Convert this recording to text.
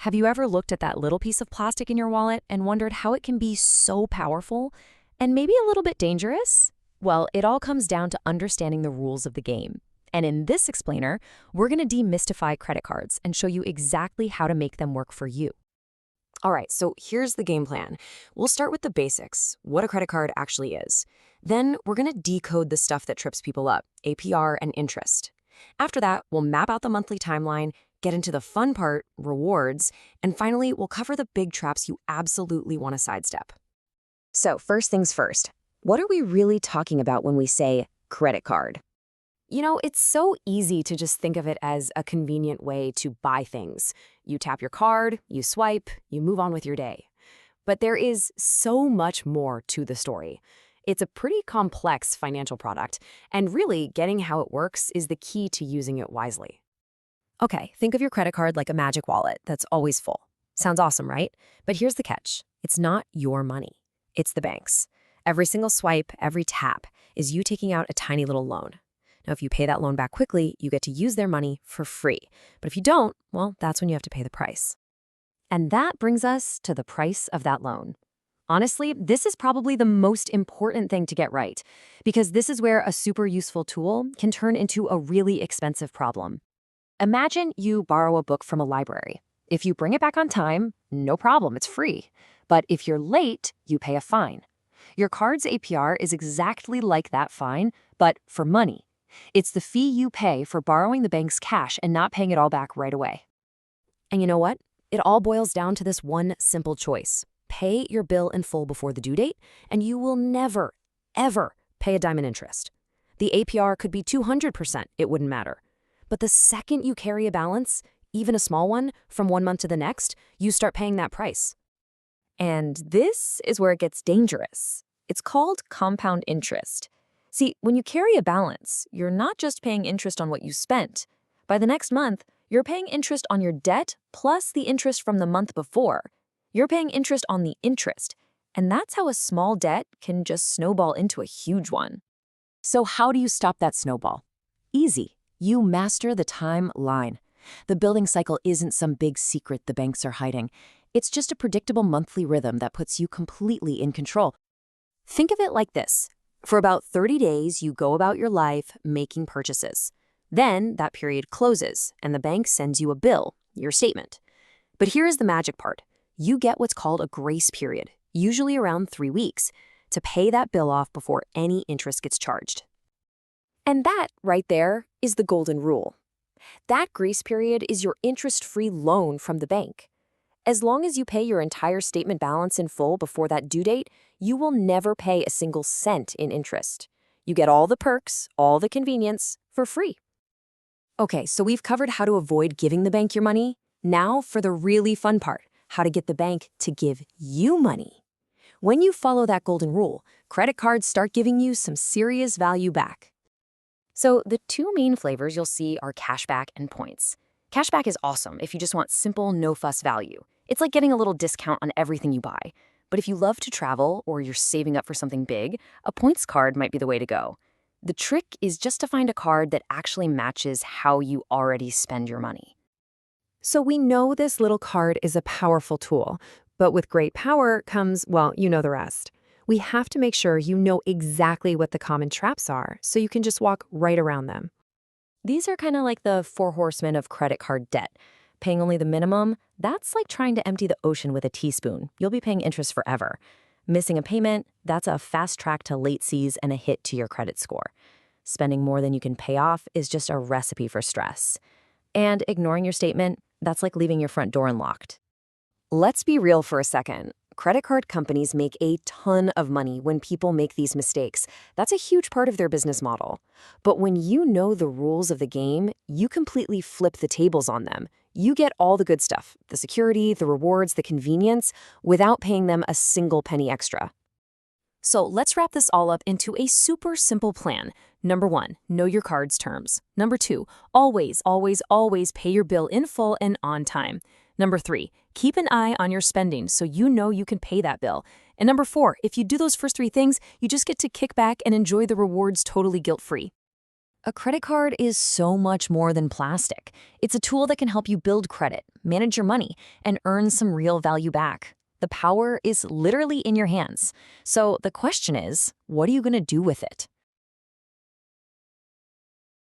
Have you ever looked at that little piece of plastic in your wallet and wondered how it can be so powerful and maybe a little bit dangerous? Well, it all comes down to understanding the rules of the game. And in this explainer, we're going to demystify credit cards and show you exactly how to make them work for you. All right, so here's the game plan. We'll start with the basics, what a credit card actually is. Then we're going to decode the stuff that trips people up, APR and interest. After that, we'll map out the monthly timeline, get into the fun part, rewards, and finally, we'll cover the big traps you absolutely want to sidestep. So first things first, what are we really talking about when we say credit card? You know, it's so easy to just think of it as a convenient way to buy things. You tap your card, you swipe, you move on with your day. But there is so much more to the story. It's a pretty complex financial product, and really getting how it works is the key to using it wisely. Okay, think of your credit card like a magic wallet that's always full. Sounds awesome, right? But here's the catch. It's not your money. It's the bank's. Every single swipe, every tap is you taking out a tiny little loan. Now, if you pay that loan back quickly, you get to use their money for free. But if you don't, well, that's when you have to pay the price. And that brings us to the price of that loan. Honestly, this is probably the most important thing to get right, because this is where a super useful tool can turn into a really expensive problem. Imagine you borrow a book from a library. If you bring it back on time, no problem, it's free. But if you're late, you pay a fine. Your card's APR is exactly like that fine, but for money. It's the fee you pay for borrowing the bank's cash and not paying it all back right away. And you know what? It all boils down to this one simple choice. Pay your bill in full before the due date, and you will never, ever pay a dime in interest. The APR could be 200%, it wouldn't matter. But the second you carry a balance, even a small one, from one month to the next, you start paying that price. And this is where it gets dangerous. It's called compound interest. See, when you carry a balance, you're not just paying interest on what you spent. By the next month, you're paying interest on your debt plus the interest from the month before. You're paying interest on the interest, and that's how a small debt can just snowball into a huge one. So how do you stop that snowball? Easy. You master the timeline. The building cycle isn't some big secret the banks are hiding. It's just a predictable monthly rhythm that puts you completely in control. Think of it like this. For about 30 days, you go about your life making purchases. Then that period closes, and the bank sends you a bill, your statement. But here's the magic part. You get what's called a grace period, usually around 3 weeks, to pay that bill off before any interest gets charged. And that, right there, is the golden rule. That grace period is your interest-free loan from the bank. As long as you pay your entire statement balance in full before that due date, you will never pay a single cent in interest. You get all the perks, all the convenience, for free. Okay, so we've covered how to avoid giving the bank your money. Now for the really fun part, how to get the bank to give you money. When you follow that golden rule, credit cards start giving you some serious value back. So the two main flavors you'll see are cashback and points. Cashback is awesome if you just want simple, no-fuss value. It's like getting a little discount on everything you buy. But if you love to travel or you're saving up for something big, a points card might be the way to go. The trick is just to find a card that actually matches how you already spend your money. So we know this little card is a powerful tool, but with great power comes, well, you know the rest. We have to make sure you know exactly what the common traps are so you can just walk right around them. These are kind of like the 4 horsemen of credit card debt. Paying only the minimum, that's like trying to empty the ocean with a teaspoon. You'll be paying interest forever. Missing a payment, that's a fast track to late fees and a hit to your credit score. Spending more than you can pay off is just a recipe for stress. And ignoring your statement, that's like leaving your front door unlocked. Let's be real for a second. Credit card companies make a ton of money when people make these mistakes. That's a huge part of their business model. But when you know the rules of the game, you completely flip the tables on them. You get all the good stuff, the security, the rewards, the convenience, without paying them a single penny extra. So let's wrap this all up into a super simple plan. Number 1, know your card's terms. Number 2, always, always, always pay your bill in full and on time. Number 3, keep an eye on your spending so you know you can pay that bill. And number 4, if you do those first 3 things, you just get to kick back and enjoy the rewards totally guilt-free. A credit card is so much more than plastic. It's a tool that can help you build credit, manage your money, and earn some real value back. The power is literally in your hands. So the question is, what are you going to do with it?